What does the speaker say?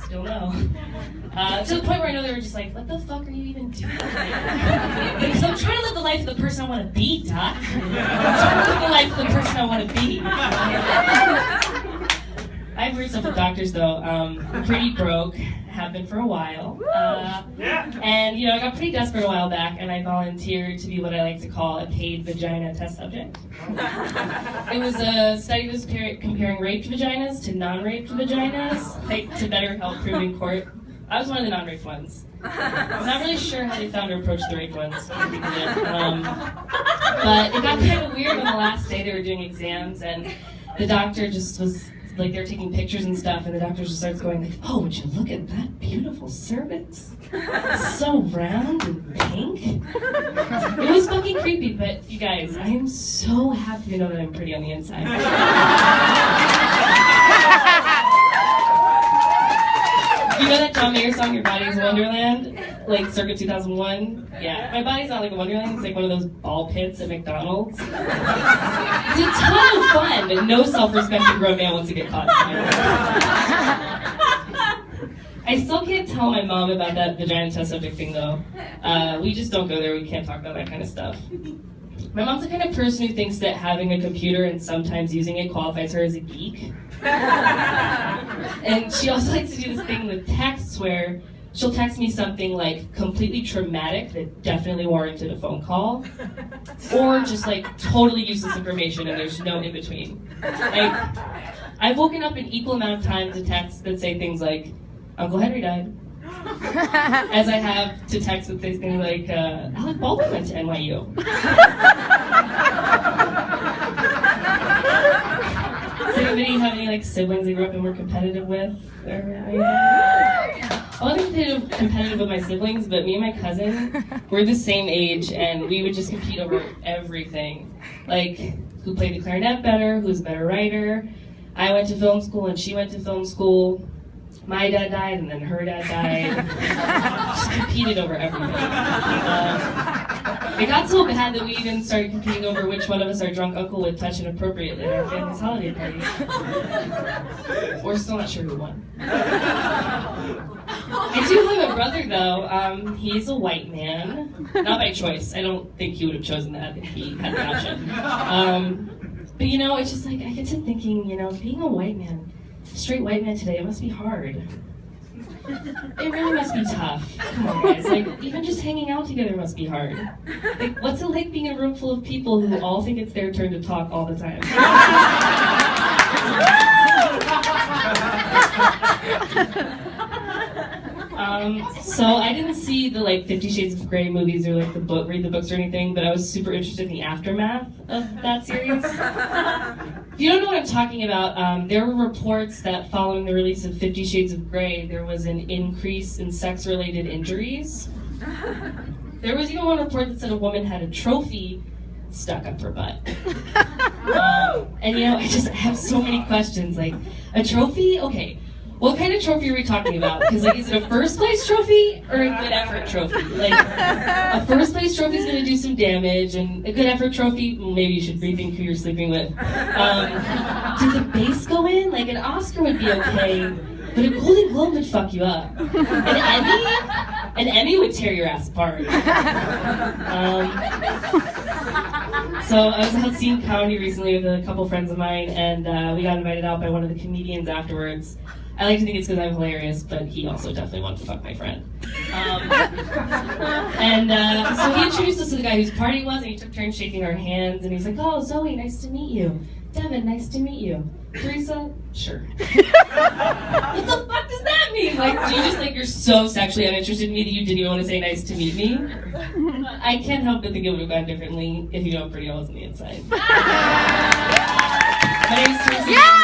still no. To the point where I know they were just like, what the fuck are you even doing? Because I'm trying to live the life of the person I want to be, Doc. I'm trying to live the life of the person I want to be. I've heard stuff with doctors though. I'm pretty broke, have been for a while. And I got pretty desperate a while back and I volunteered to be what I like to call a paid vagina test subject. It was a study that was comparing raped vaginas to non-raped vaginas, like, to better help prove in court. I was one of the non-raped ones. I'm not really sure how they found to approach the raped ones. But it got kind of weird on the last day they were doing exams and the doctor just was like, they were taking pictures and stuff, and the doctor just starts going like, oh, would you look at that beautiful cervix? So round and pink. It was fucking creepy, but you guys, I am so happy to know that I'm pretty on the inside. You know that John Mayer song, Your Body's a Wonderland? Like, circa 2001? Yeah, my body's not like a wonderland, it's like one of those ball pits at McDonald's. It's a ton of fun, but no self-respecting grown man wants to get caught. I still can't tell my mom about that vagina test subject thing, though. We just don't go there, we can't talk about that kind of stuff. My mom's the kind of person who thinks that having a computer and sometimes using it qualifies her as a geek. And she also likes to do this thing with texts where she'll text me something like completely traumatic that definitely warranted a phone call, or just like totally useless information and there's no in between. Like, I've woken up an equal amount of times to texts that say things like, Uncle Henry died, as I have to texts that say things like, Alec Baldwin went to NYU. Does anybody have any like siblings they grew up and were competitive with? I wasn't competitive with my siblings, but me and my cousin were the same age, and we would just compete over everything. Like, who played the clarinet better, who's a better writer. I went to film school and she went to film school. My dad died and then her dad died. Just competed over everything. It got so bad that we even started competing over which one of us our drunk uncle would touch inappropriately at our family's holiday party. We're still not sure who won. I do have a brother though. He's a white man. Not by choice. I don't think he would have chosen that if he had the option. But it's just like, I get to thinking, being a white man, straight white man today, it must be hard. It really must be tough. Come on, guys. Like, even just hanging out together must be hard. Like, what's it like being in a room full of people who all think it's their turn to talk all the time? So I didn't see the 50 Shades of Grey movies or read the books or anything, but I was super interested in the aftermath of that series. If you don't know what I'm talking about, there were reports that following the release of 50 Shades of Grey, there was an increase in sex-related injuries. There was even one report that said a woman had a trophy stuck up her butt. And I just have so many questions, like, a trophy? Okay. What kind of trophy are we talking about? Because, is it a first place trophy or a good effort trophy? A first place trophy is going to do some damage, and a good effort trophy, maybe you should rethink who you're sleeping with. Did the bass go in? An Oscar would be okay, but a Golden Globe would fuck you up. An Emmy would tear your ass apart. So I was out seeing comedy recently with a couple friends of mine, and we got invited out by one of the comedians afterwards. I like to think it's because I'm hilarious, but he also definitely wanted to fuck my friend. So he introduced us to the guy whose party it was, and he took turns shaking our hands, and he's like, oh, Zoe, nice to meet you. Devin, nice to meet you. Theresa? Sure. What the fuck does that mean? Do you just you're so sexually uninterested in me that you didn't even want to say nice to meet me? I can't help but think it would have gone differently if you know how pretty I was on the inside. My name is Theresa.